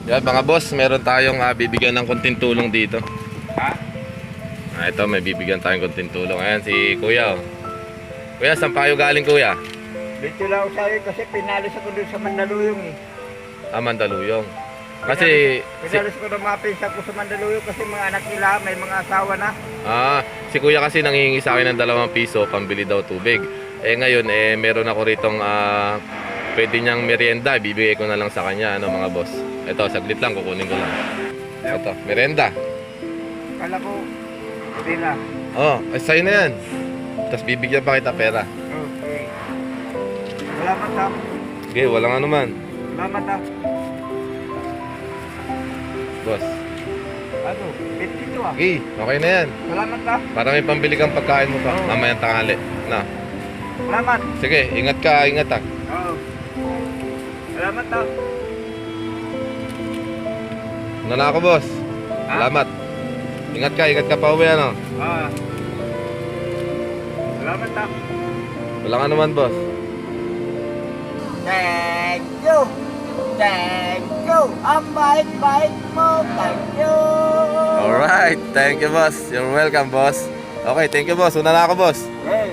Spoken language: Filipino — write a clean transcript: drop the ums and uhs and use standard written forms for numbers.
Yan mga boss, meron tayong bibigyan ng konting tulong dito. Ha? Ito, may bibigyan tayong konting tulong. Ayan si Kuya. Kuya, saan pa kayo galing Kuya? Dito lang ako sa'yo kasi pinalis ako doon sa Mandaluyong eh. Mandaluyong. Kasi Pinalis ko ng mga pinsa ko sa Mandaluyong kasi mga anak nila may mga asawa na. si Kuya kasi nangihingi sa akin ng 2 piso pambili daw tubig. Ngayon meron ako ritong pwede niyang merienda, bibigay ko na lang sa kanya mga boss. Ito, saglit lang, kukunin ko lang. Ito, merienda. Kala ko, hindi na. Sa'yo na yan. Tapos bibigyan pa kita pera. Okay. Salamat ha. Sige, walang ano man. Salamat ha. Boss. Ano? 52 ha. Sige, okay na yan. Salamat ha. Para may pambili kang pagkain mo pa. Mamayang tanghali. Na. Salamat. Sige, ingat ka, ingat ha. Oo. Salamat ha. Ano na ako, boss? Salamat. Ingat ka pa uwi, ano? Salamat ha. Walang ano man, boss. Thank you. Thank you. Ang bait-bait mo. Thank you. Alright, thank you, boss. You're welcome, boss. Okay, thank you, boss. Una na ako, boss. Hey.